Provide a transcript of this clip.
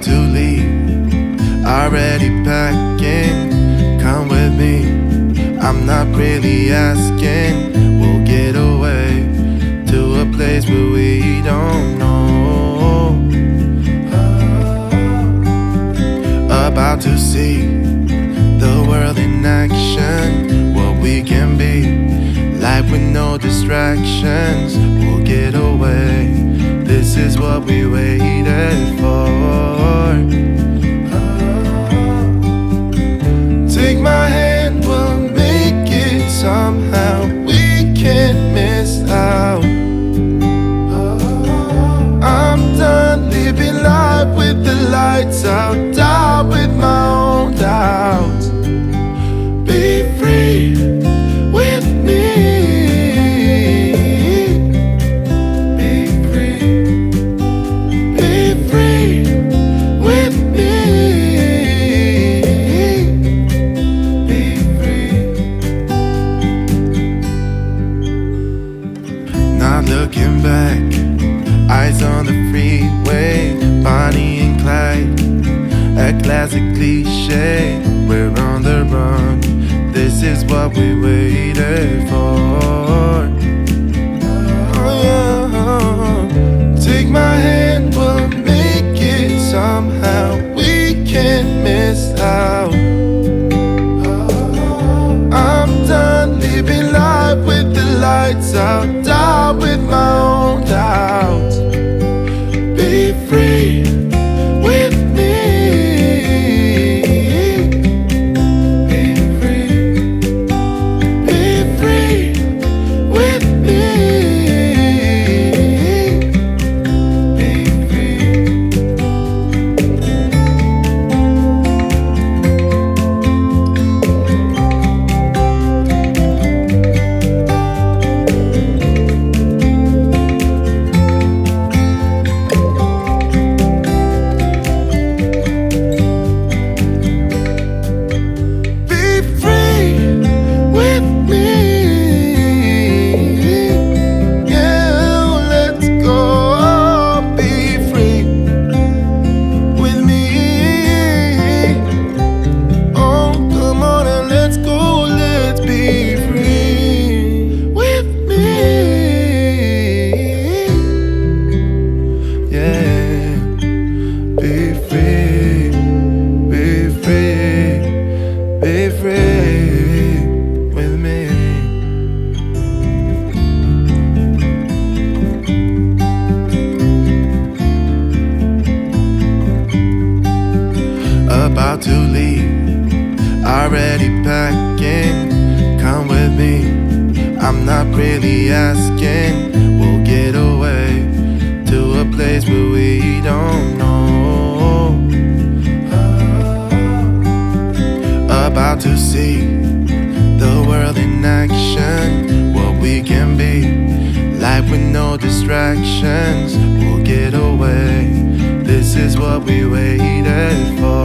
to leave, already packing. Come with me, I'm not really asking. We'll get away to a place where we don't know. About to see the world in action, what we can be, life with no distractions. We'll get away, this is what we waited for. Take my hand, we'll make it somehow. We can't miss out. I'm done living life with the lights out, down with my own doubts. Be free with me. Be free. Be free with me. Be free. Not looking back, eyes on the freeway, Bonnie and Clyde, a classic cliche. We're on the run, this is what we waited for. Oh, yeah. Take my hand, we'll make it somehow. We can't miss out. I'm done living life with the lights out, down with my own doubts. Be free with me. Be free. Be free with me. Be free. About to leave, already packing. Come with me, I'm not really asking. We'll get away to a place where we don't know. About to see the world in action, what we can be, life with no distractions. We'll get away, this is what we waited for.